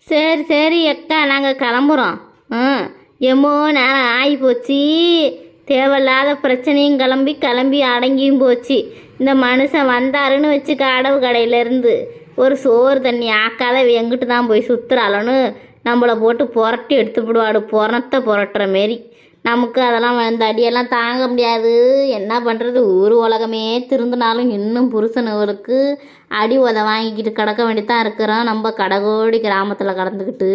சரி சரி அக்கா, நாங்கள் கிளம்புறோம். ம். எம்மோ நேரம் ஆகி போச்சு. தேவையில்லாத பிரச்சனையும் கிளம்பி கிளம்பி அடங்கியும் போச்சு. இந்த மனுஷன் வந்தாருன்னு வச்சு கடவு கடையிலேருந்து ஒரு சோறு தண்ணி ஆக்காத எங்கிட்டு தான் போய் சுற்றுறாளன்னு நம்மளை போட்டு புரட்டி எடுத்துவிடுவாடு, புறத்தை புரட்டுற மாரி. நமக்கு அதெல்லாம் இந்த அடியெல்லாம் தாங்க முடியாது. என்ன பண்ணுறது, ஊர் உலகமே திருந்தினாலும் இன்னும் புருஷனுவளுக்கு அடி உதை வாங்கிக்கிட்டு கிடக்க வேண்டியதான் இருக்கிறோம். நம்ம கடகோடி கிராமத்தில் கடந்துக்கிட்டு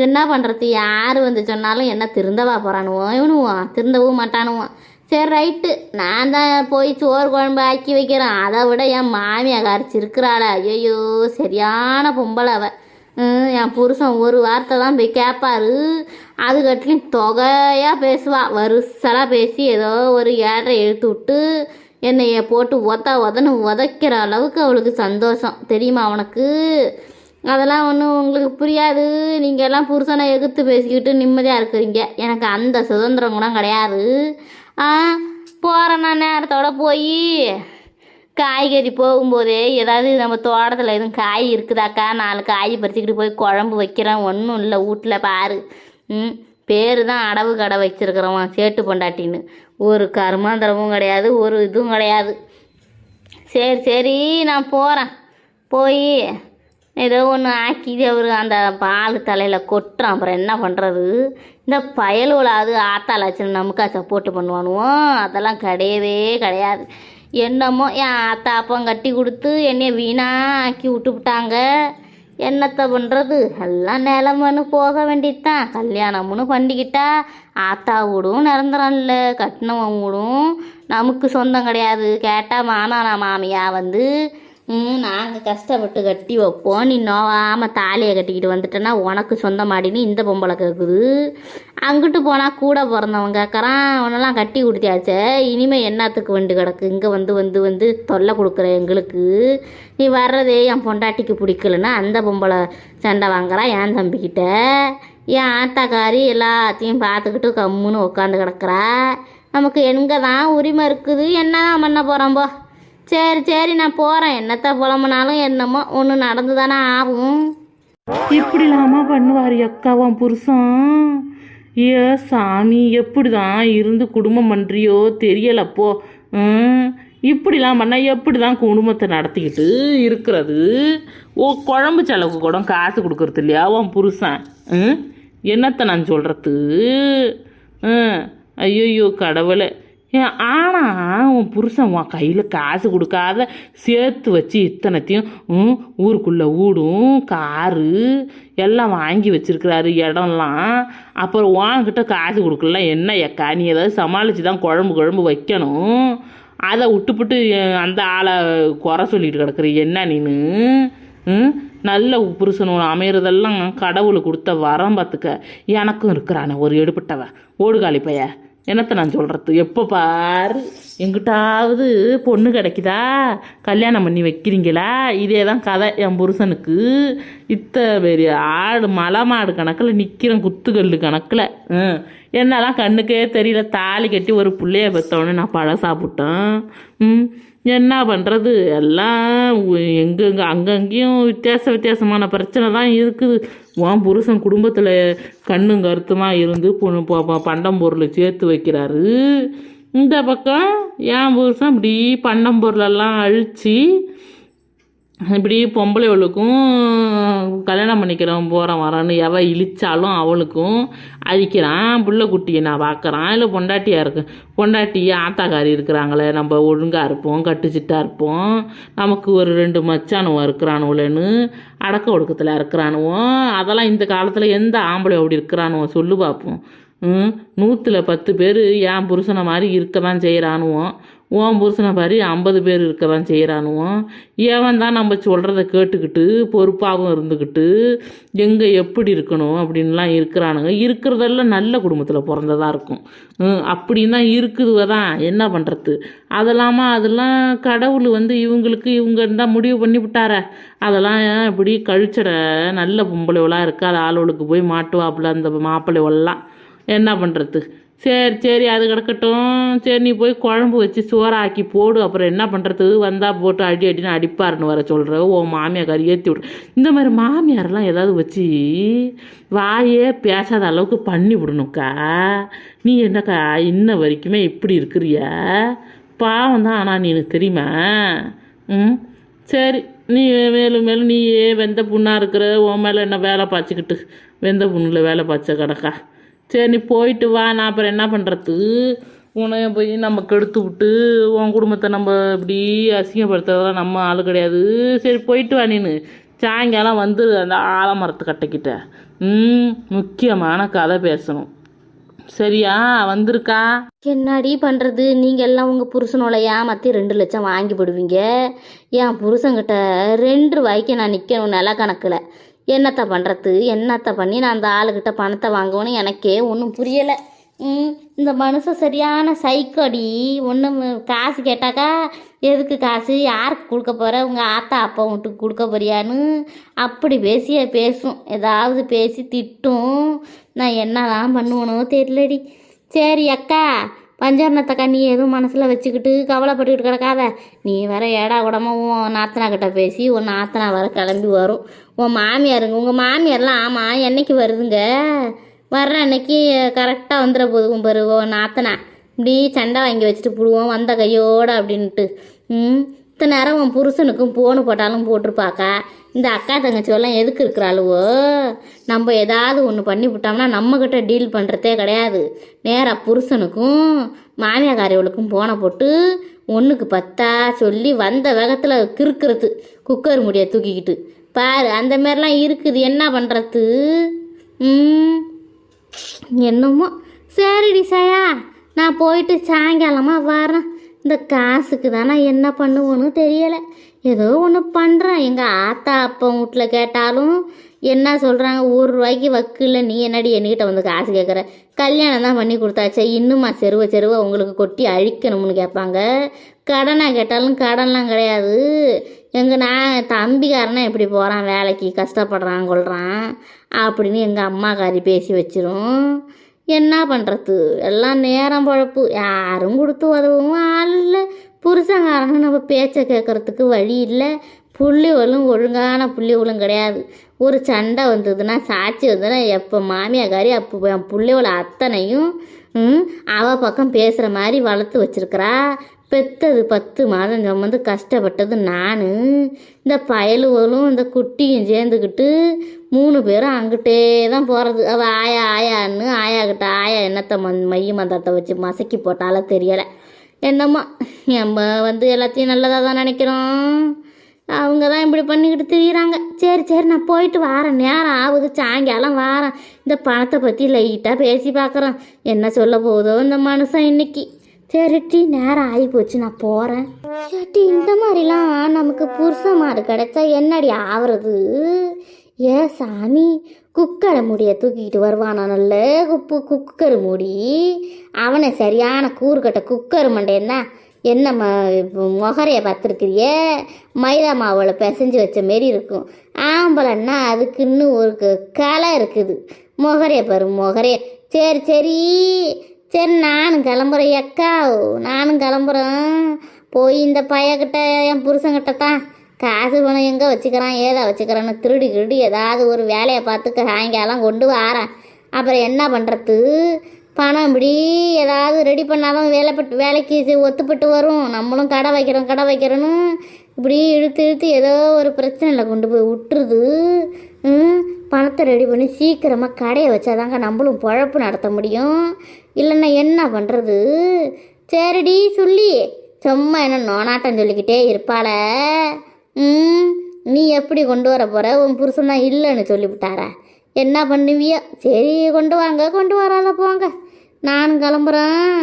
என்ன பண்ணுறது, யார் வந்து சொன்னாலும் என்ன திருந்தவா போகிறானுவோம், இவனுவோம் திருந்தவும் மாட்டானுவோம். சரி ரைட்டு, நான் தான் போய் சோறு குழம்பு ஆக்கி வைக்கிறேன். அதை விட என் மாமியை கரைச்சிருக்கிறாள, ஐயோ சரியான பொம்பளை அவ. என் புருஷன் ஒரு வார்த்தை தான் போய் கேட்பாரு, அது கட்டிலையும் தொகையாக பேசுவா. வருஷலாக பேசி ஏதோ ஒரு ஏழரை இழுத்து விட்டு என்னைய போட்டு உதன்னு உதைக்கிற அளவுக்கு அவளுக்கு சந்தோஷம் தெரியுமா அவனுக்கு. அதெல்லாம் ஒன்றும் உங்களுக்கு புரியாது. நீங்கள் எல்லாம் புருஷனை எதிர்த்து பேசிக்கிட்டு நிம்மதியாக இருக்கிறீங்க. எனக்கு அந்த சுதந்திரம் கூட கிடையாது. போகிறேன் நான் நேரத்தோட போய் காய்கறி போகும்போதே ஏதாவது நம்ம தோட்டத்தில் எதுவும் காய் இருக்குதாக்கா, 4 காய் பறிச்சுக்கிட்டு போய் குழம்பு வைக்கிறேன். ஒன்றும் இல்லை வீட்டில் பாரு. பேர் தான் அடவு கடை வச்சிருக்கிறவன் சேட்டு பொண்டாட்டின்னு. ஒரு கருமாந்திரமும் கிடையாது, ஒரு இதுவும் கிடையாது. சரி சரி, நான் போகிறேன். போய் ஏதோ ஒன்று ஆக்கி அவர் அந்த பால் தலையில் கொட்டுறான். அப்புறம் என்ன பண்ணுறது, இந்த பயலுவலாவது ஆத்தாளாச்சுன்னு நமக்கா சப்போர்ட்டு பண்ணுவானுவோம். அதெல்லாம் கிடையவே கிடையாது. என்னமோ என் ஆத்தா அப்பம் கட்டி கொடுத்து என்னைய வீணாக ஆக்கி விட்டுவிட்டாங்க. என்னத்தை பண்ணுறது, எல்லாம் நிலமன்னு போக வேண்டியதுதான். கல்யாணம்னு பண்ணிக்கிட்டா ஆத்தா வீடும் நிரந்தரம் இல்லை, கட்டினவன் வீடும் நமக்கு சொந்தம் கிடையாது. கேட்டால் மாமனா மாமியா வந்து நாங்கள் கஷ்டப்பட்டு கட்டி வைப்போம், நீ நோவாமல் தாலியை கட்டிக்கிட்டு வந்துட்டேன்னா உனக்கு சொந்தமாடின்னு இந்த பொம்பளை கேட்குது. அங்கிட்டு போனால் கூட பிறந்தவன் கேட்குறான், அவனெல்லாம் கட்டி கொடுத்தியாச்சே, இனிமேல் என்னத்துக்கு வண்டு கிடக்கு, இங்கே வந்து வந்து வந்து தொல்லை கொடுக்குற எங்களுக்கு. நீ வர்றதே என் பொண்டாட்டிக்கு பிடிக்கலன்னா அந்த பொம்பளை சண்டை வாங்குறான் என் தம்பிக்கிட்ட. என் ஆத்தாக்காரி எல்லாத்தையும் பார்த்துக்கிட்டு கம்முன்னு உட்காந்து கிடக்குறா. நமக்கு எங்கே தான் உரிமை இருக்குது, என்ன தான் பண்ண போகிறோம்போ. சரி சரி, நான் போகிறேன். என்னத்தை புலம்புனாலும் என்னமோ ஒன்று நடந்து தானே ஆகும். இப்படிலாமா பண்ணுவார் அக்காவும் புருஷன்? ஏ சாமி, எப்படி தான் இருந்து குடும்பம் பண்ணுறியோ தெரியலப்போ. இப்படிலாம் பண்ணால் எப்படி தான் குடும்பத்தை நடத்திக்கிட்டு இருக்கிறது? குழம்பு செலவுக்கு கூட காசு கொடுக்கறது இல்லையா உன் புருஷன்? என்னத்தை நான் சொல்கிறது? ஐயோ கடவுளை. ஆனால் உன் புருஷன் உன் கையில் காசு கொடுக்காத சேர்த்து வச்சு இத்தனைத்தையும் ஊருக்குள்ளே வீடும் காரு எல்லாம் வாங்கி வச்சுருக்கிறாரு, இடம்லாம். அப்புறம் வாங்கிட்ட காசு கொடுக்கல என்ன ஏக்கா, நீ ஏதாவது சமாளித்து தான் குழம்பு வைக்கணும். அதை விட்டுப்புட்டு அந்த ஆளை குறை சொல்லிட்டு கிடக்குற என்ன நீனு? நல்ல புருஷன் அமைகிறதெல்லாம் கடவுள் கொடுத்த வரம் பார்த்துக்க. எனக்கும் இருக்கிறானே ஒரு எடுப்பட்டவ ஓடுகாலி பைய. என்னத்தை நான் சொல்கிறது, எப்போ பாரு எங்கிட்டாவது பொண்ணு கிடைக்குதா, கல்யாணம் பண்ணி வைக்கிறீங்களா, இதே தான் கதை என் புருஷனுக்கு. பெரிய ஆடு மலை மாடு கணக்கில் நிற்கிறேன், குத்துக்கல் கணக்கில். என்னெல்லாம் கண்ணுக்கே தெரியல. தாலி கட்டி ஒரு பிள்ளைய பெற்றவொடனே நான் பழம் சாப்பிட்டேன். என்ன பண்ணுறது, எல்லாம் எங்கெங்கே அங்கங்கேயும் வித்தியாசமான பிரச்சனை தான் இருக்குது. உன் புருஷன் குடும்பத்தில் கண்ணும் கருத்துமாக இருந்து பண்டம் பொருள் சேர்த்து வைக்கிறாரு. இந்த பக்கம் என் புருஷன் இப்படி பண்டம் பொருளெல்லாம் அழித்து இப்படி பொம்பளைவளுக்கும் கல்யாணம் பண்ணிக்கிறவன் போகிறான் வரான்னு எவ இழிச்சாலும் அவளுக்கும் அழிக்கிறான். புள்ள குட்டியை நான் பார்க்குறான். இல்லை பொண்டாட்டி ஆத்தாக்காரி இருக்கிறாங்களே, நம்ம ஒழுங்காக இருப்போம், கட்டுச்சிட்டாக இருப்போம், நமக்கு ஒரு 2 மச்சானுவம் இருக்கிறானுவலன்னு அடக்க ஒடுக்கத்தில் இருக்கிறானுவோம். அதெல்லாம் இந்த காலத்தில் எந்த ஆம்பளை அப்படி இருக்கிறானுவோ சொல்லு பார்ப்போம். 100ல் 10 பேர் என் புருஷனை மாதிரி இருக்க தான் செய்கிறானுவோம். உன் புருஷனை மாதிரி 50 பேர் இருக்க தான் செய்கிறானுவோம். ஏவன் தான் நம்ம சொல்கிறத கேட்டுக்கிட்டு பொறுப்பாகவும் இருந்துக்கிட்டு எங்கே எப்படி இருக்கணும் அப்படின்லாம் இருக்கிறானுங்க. இருக்கிறதெல்லாம் நல்ல குடும்பத்தில் பிறந்ததாக இருக்கும். அப்படின்னு தான் இருக்குதுவ தான், என்ன பண்ணுறது. அதெல்லாம் கடவுள் வந்து இவங்க இருந்தால் முடிவு பண்ணி விட்டார. அதெல்லாம் இப்படி கழிச்சட நல்ல பொம்பளைவளாக இருக்காது ஆளுகளுக்கு போய் மாட்டுவாப்புல அந்த மாப்பிள்ளைவெல்லாம். என்ன பண்ணுறது. சரி சரி அது கிடக்கட்டும். சரி நீ போய் குழம்பு வச்சு சோறாக்கி போடு. அப்புறம் என்ன பண்ணுறது, வந்தால் போட்டு அடி அடின்னு அடிப்பாருன்னு வர சொல்கிற உன் மாமியார் ஏற்றி விட்ரு. இந்த மாதிரி மாமியாரெல்லாம் ஏதாவது வச்சு வாயே பேசாத அளவுக்கு பண்ணி விடணுக்கா. நீ என்னக்கா இன்ன வரைக்குமே இப்படி இருக்கிறிய? பாவம் தான். ஆனால் நீ எனக்கு தெரியுமா? ம் சரி, நீ மேலும் மேலும் நீயே வெந்த புண்ணாக இருக்கிற, உன் மேலே என்ன வேலை பாய்ச்சிக்கிட்டு வெந்த புண்ணில் வேலை பாய்ச்ச கிடக்கா. சரி நீ போயிட்டு வா. நான் அப்புறம் என்ன பண்ணுறது, உன்னை போய் நம்ம கெடுத்து விட்டு உன் குடும்பத்தை நம்ம இப்படி அசிங்கப்படுத்துறதெல்லாம் நம்ம ஆள் கிடையாது. சரி போயிட்டு வா. நீனு சாயங்காலம் வந்து அந்த ஆலமரத்து கட்டைக்கிட்ட முக்கியமான கதை பேசணும். சரியா? வந்திருக்கா? என்னடி பண்ணுறது, நீங்கள் எல்லாம் உங்கள் புருஷனோட ஏமாற்றி 2 லட்சம் வாங்கி போடுவீங்க. என் புருஷன்கிட்ட 2 ரூபாய்க்கு நான் நிற்கணும் நில கணக்கில். என்னத்தை பண்ணுறது, என்னத்தை பண்ணி நான் அந்த ஆளுக்கிட்ட பணத்தை வாங்கணும்னு எனக்கே ஒன்றும் புரியலை. இந்த மனுஷன் சரியான சைக்கோடி. ஒன்றும் காசு கேட்டாக்கா எதுக்கு காசு, யாருக்கு கொடுக்க போகிற, உங்கள் ஆத்தா அப்பா வீட்டுக்கு கொடுக்க போறியான்னு அப்படி பேசும். ஏதாவது பேசி திட்டும். நான் என்னதான் பண்ணுவனோ தெரியலடி. சரி அக்கா, பஞ்சவர்ணத்தக்கா, நீ எதுவும் மனசில் வச்சுக்கிட்டு கவலைப்பட்டுக்கிட்டு கிடக்காத. நீ வேற ஏடா கூடமா உன் நாத்தனா கிட்ட பேசி உன் நாத்தனா வர கிளம்பி வரும். உன் மாமியாருங்க, உங்கள் மாமியார்லாம் ஆமாம் என்னைக்கு வருதுங்க, வர்ற அன்னைக்கு கரெக்டாக வந்துட போதும் பாரு. உன் நாத்தனா இப்படி சண்டை வாங்கி வச்சுட்டு போடுவோம் வந்த கையோடு அப்படின்ட்டு. இத்தனை நேரம் உன் புருஷனுக்கும் போன்னு போட்டாலும் போட்டிருப்பாக்கா. இந்த அக்கா தங்கச்சியெல்லாம் எதுக்கு இருக்கிறாளுவோ? நம்ம ஏதாவது ஒன்று பண்ணி விட்டோம்னா நம்மக்கிட்ட டீல் பண்ணுறதே கிடையாது. நேராக புருஷனுக்கும் மாமியாக்காரியவளுக்கும் போனை போட்டு 1க்கு 10 சொல்லி வந்த வேகத்தில் கிறுக்கிறது. குக்கர் முடிய தூக்கிக்கிட்டு பாரு, அந்த மாதிரிலாம் இருக்குது. என்ன பண்ணுறது? என்னமோ. சரிடி சாயா, நான் போயிட்டு சாயங்காலமாக வரேன். இந்த காசுக்கு தான் நான் என்ன பண்ணுவோன்னு தெரியலை. ஏதோ ஒன்று பண்ணுறேன். எங்கள் ஆத்தா அப்பா வீட்டில் கேட்டாலும் என்ன சொல்கிறாங்க, 1 ரூபாய்க்கு வக்கில்ல, நீ என்னடி என்கிட்ட வந்து காசு கேட்குற, கல்யாணம் தான் பண்ணி கொடுத்தாச்சே, இன்னுமா செருவ உங்களுக்கு கொட்டி அழிக்கணும்னு கேட்பாங்க. கடனாக கேட்டாலும் கடன்லாம் கிடையாது. நான் தம்பிக்காரனா எப்படி போகிறான் வேலைக்கு, கஷ்டப்படுறான் கொள்கிறான் அப்படின்னு எங்கள் அம்மாக்காரி பேசி வச்சிரும். என்ன பண்ணுறது, எல்லாம் நேரம் பழப்பு. யாரும் கொடுத்து உதவும் ஆள் இல்லை. புருஷங்காரனும் நம்ம பேச்சை கேட்குறதுக்கு வழி இல்லை. புள்ளிவளும் ஒழுங்கான புள்ளிவளும் கிடையாது. ஒரு சண்டை வந்ததுன்னா, சாட்சி வந்ததுன்னா, எப்போ மாமியாக்காரி அப்போ என் புள்ளிவளை அத்தனையும் அவள் பக்கம் பேசுகிற மாதிரி வளர்த்து வச்சிருக்கிறா. பெற்றது 10 மாதம் சுமந்து கஷ்டப்பட்டது நான். இந்த பயலுவலும் இந்த குட்டியும் சேர்ந்துக்கிட்டு 3 பேரும் அங்கிட்டே தான் போகிறது. அவள் ஆயான்னு ஆயாக்கிட்ட ஆயா என்னத்தை மைய மந்தத்தை வச்சு மசக்கி போட்டால தெரியலை. என்னம்மா நம்ம எல்லாத்தையும் நல்லதாக தான் நினைக்கிறோம். அவங்க தான் இப்படி பண்ணிக்கிட்டு திரியிறாங்க. சரி நான் போயிட்டு வரேன். நேரம் ஆகுது, சாயங்காலம் வரேன். இந்த பணத்தை பற்றி லைட்டாக பேசி பார்க்குறோம். என்ன சொல்ல போதோ இந்த மனுஷன் இன்னைக்கு. சரிட்டி, நேரம் ஆகி போச்சு, நான் போகிறேன். சேட்டி, இந்த மாதிரிலாம் நமக்கு புருஷமாரு கிடைச்சா என்னடி ஆவறது? ஏ சாமி, குக்கரை முடிய தூக்கிக்கிட்டு வருவானா நல்ல குக்கர் மூடி. அவனை சரியான கூறுகட்ட குக்கர் மண்டேன்னா என்ன மொகரையை பார்த்துருக்குறியே, மைதா மாவில் பிசைஞ்சு வச்ச மாரி இருக்கும். ஆம்பளைன்னா அதுக்கு இன்னும் ஒரு கலை இருக்குது. மொகரையை பாரு மொகரைய. சரி நானும் கிளம்புறேன் அக்கா, நானும் கிளம்புறேன். போய் இந்த பையன்கிட்ட என் புருஷன்கிட்ட தான் காசு பணம் எங்கே வச்சுக்கிறான் ஏதா வச்சுக்கிறான்னு திருடி ஏதாவது ஒரு வேலையை பார்த்து சாயங்காலம் கொண்டு வரேன். அப்புறம் என்ன பண்ணுறது, பணம் இப்படி ஏதாவது ரெடி பண்ணாதான் வேலைக்கு ஒத்துப்பட்டு வரும். நம்மளும் கடை வைக்கிறோன்னு இப்படி இழுத்து ஏதோ ஒரு பிரச்சனையில் கொண்டு போய் விட்டுருது. பணத்தை ரெடி பண்ணி சீக்கிரமாக கடையை வச்சாதாங்க நம்மளும் பொழப்பு நடத்த முடியும். இல்லைன்னா என்ன பண்ணுறது? சரிடி சொல்லி சும்மா என்ன நோனாட்டம் சொல்லிக்கிட்டே இருப்பாள. நீ எப்படி கொண்டு வர போகிற? உன் புருஷன் தான் இல்லைன்னு சொல்லிவிட்டார, என்ன பண்ணுவியோ? சரி கொண்டு வராத போங்க. நானும் கிளம்புறேன்.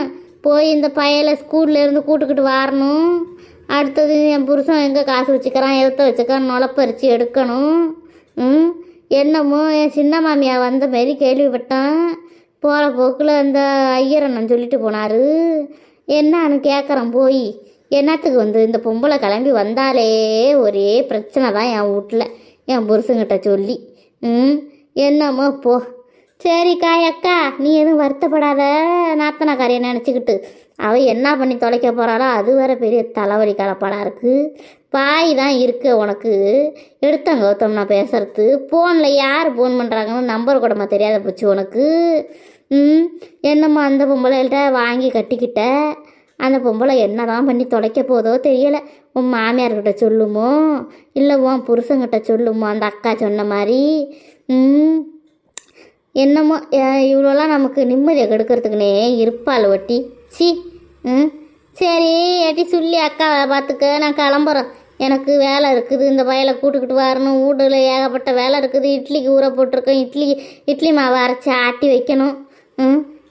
போய் இந்த பையலை ஸ்கூல்லேருந்து கூட்டுக்கிட்டு வரணும். அடுத்தது என் புருஷன் எங்கே காசு வச்சுக்கிறான் எதத்தை வச்சுக்கிறான் நுழப்பரிச்சு எடுக்கணும். என்னமோ என் சின்ன மாமியா வந்த மாரி கேள்விப்பட்டேன். போகிற போக்கில் அந்த ஐயரண்ணன் சொல்லிட்டு போனார். என்னான்னு கேட்குறேன் போய். என்னத்துக்கு இந்த பொம்பளை கிளம்பி வந்தாலே ஒரே பிரச்சனை தான் என் வீட்டில், என் புருஷங்கிட்ட சொல்லி. என்னமோ போ. சரிக்கா அக்கா நீ எதுவும் வருத்தப்படாத நாத்தனாக்காரியை நினச்சிக்கிட்டு அவள் என்ன பண்ணி தொலைக்க போகிறாளோ அது வேற பெரிய தலைவலி கலப்பாடாக இருக்குது. பாய் தான் இருக்கு உனக்கு எடுத்தாங்க கௌதம் நான் பேசுறது. ஃபோனில் யார் ஃபோன் பண்ணுறாங்கன்னு நம்பர் கூடமா தெரியாத போச்சு உனக்கு. என்னம்மா அந்த பொம்பளைகிட்ட வாங்கி கட்டிக்கிட்ட அந்த பொம்பளை என்ன தான் பண்ணி தொலைக்க போதோ தெரியலை. உன் மாமியார்கிட்ட சொல்லுமோ இல்லை உன் புருஷங்கிட்ட சொல்லுமோ அந்த அக்கா சொன்ன மாதிரி. என்னமோ இவ்வளோலாம் நமக்கு நிம்மதியை கெடுக்கிறதுக்குனே இருப்பாள் வட்டி. சி சரி ஏட்டி சொல்லி அக்காவை பார்த்துக்க நான் கிளம்புறேன். எனக்கு வேலை இருக்குது, இந்த வயலை கூட்டுக்கிட்டு வரணும், வீட்டில் ஏகப்பட்ட வேலை இருக்குது. இட்லிக்கு ஊற போட்டிருக்கேன், இட்லி மாவை அரைச்சி ஆட்டி வைக்கணும்.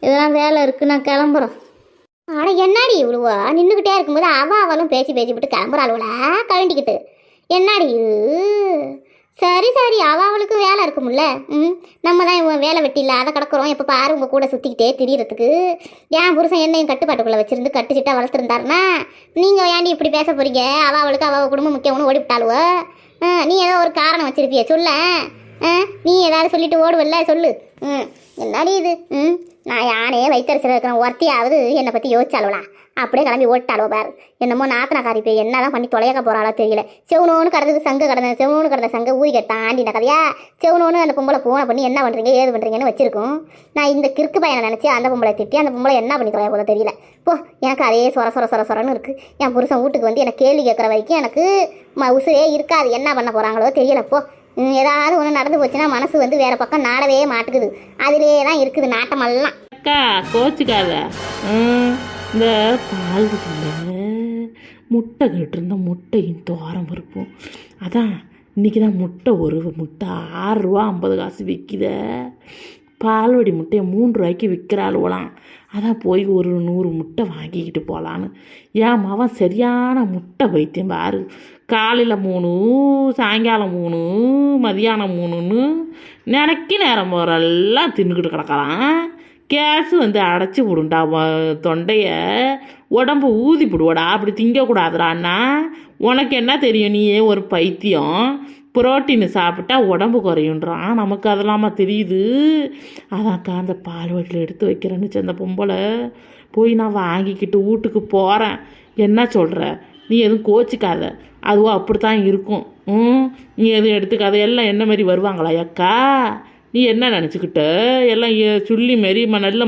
இதெல்லாம் வேலை இருக்குது, நான் கிளம்புறேன். ஆனால் என்னாடி இவ்வளவா நின்றுக்கிட்டே இருக்கும்போது அவளும் பேசிவிட்டு கிளம்புறாளுவலா கழண்டிக்கிட்டு. என்னாடி சரி அவளுக்கு வேலை இருக்கும்ல. நம்ம தான் இவன் வேலை வெட்டி இல்லாத கிடக்குறோம். எப்போ பாரு உங்கள் கூட சுற்றிக்கிட்டே திரியறதுக்கு. என் புருஷன் என்னையும் கட்டுப்பாட்டுக்குள்ளே வச்சுருந்து கட்டுச்சிட்டா வளர்த்துருந்தாருன்னா நீங்கள் ஏன்டி இப்படி பேச போகிறீங்க? அவளுக்கு அவள் குடும்பம் முக்கியம்னு ஓடிவிட்டாளுவ. நீ ஏதோ ஒரு காரணம் வச்சிருப்பிய சொல்ல. நீ ஏதாவது சொல்லிட்டு ஓடுவல்ல சொல்லு. என்னாடி இது? நான் யானே வைத்தரிசில் இருக்கிறேன் ஒருத்தியாவது என்னை பற்றி யோசிச்சாலுவலா அப்படியே கிளம்பி ஓட்டாளோ பாரு. என்னமோ நாத்தனாக்காரி போய் என்ன தான் பண்ணி தொலையக்க போகிறாளோ தெரியல. செவனோன்னு கடந்தது செவனோன்னு கடந்த சங்க ஊறிக்க தாண்டின கதையா. செவனோன்னு அந்த பொம்பளை போனை பண்ணி என்ன பண்ணுறீங்க ஏது பண்ணுறீங்கன்னு வச்சிருக்கோம். நான் இந்த கிறுக்கு பையனை நினச்சி அந்த பொம்பளை திட்டி அந்த பொம்பளை என்ன பண்ணி தொலைய போதோ தெரியல. போ எனக்கு அதே சொரன்னு இருக்குது. என் புருஷன் வீட்டுக்கு வந்து எனக்கு கேள்வி கேட்குற வரைக்கும் எனக்கு உசுரே இருக்காது. என்ன பண்ண போகிறாங்களோ தெரியல. போ ஏதாவது ஒன்று நடந்து போச்சுன்னா மனசு வந்து வேறு பக்கம் நாடவே மாட்டுக்குது. அதிலே தான் இருக்குது நாட்டமெல்லாம். அக்கா கோச்சிக்காத. இந்த பால் முட்டை கேட்டிருந்த முட்டையும் தோரம் பருப்போம். அதான் இன்றைக்கி தான் முட்டை ஒரு முட்டை 6 ரூபா 50 காசு விற்கித. பால்வடி முட்டையை 3 ரூபாய்க்கு விற்கிறாளுவலாம். அதான் போய் ஒரு 100 முட்டை வாங்கிக்கிட்டு போகலான்னு. என் மவன் சரியான முட்டை பைத்தியம் பாரு. காலையில் 3, சாயங்காலம் 3, மதியானம் 3ன்னு நினைக்கி நேரம் போகிறெல்லாம் தின்னுக்கிட்டு கிடக்கலாம். கேஸு வந்து அடைச்சி விடுண்டா தொண்டைய, உடம்பு ஊதி போடுவாடா. அப்படி திங்கக்கூடாதுடா அண்ணா. உனக்கு என்ன தெரியும்? நீயே ஒரு பைத்தியம். புரோட்டீன் சாப்பிட்டா உடம்பு குறையுன்றான். நமக்கு அதெல்லாமா தெரியுது. அதான்க்கா அந்த பால்வாட்டில் எடுத்து வைக்கிறேன்னு அந்த பொம்பளை போய் நான் வாங்கிக்கிட்டு வீட்டுக்கு போகிறேன். என்ன சொல்கிற? நீ எதுவும் கோச்சிக்காத. அதுவும் அப்படித்தான் இருக்கும். நீ எதுவும் எடுத்துக்காத. எல்லாம் என்ன மாதிரி வருவாங்களா அக்கா? நீ என்ன நினச்சிக்கிட்ட? எல்லாம் சொல்லி மாரி நல்ல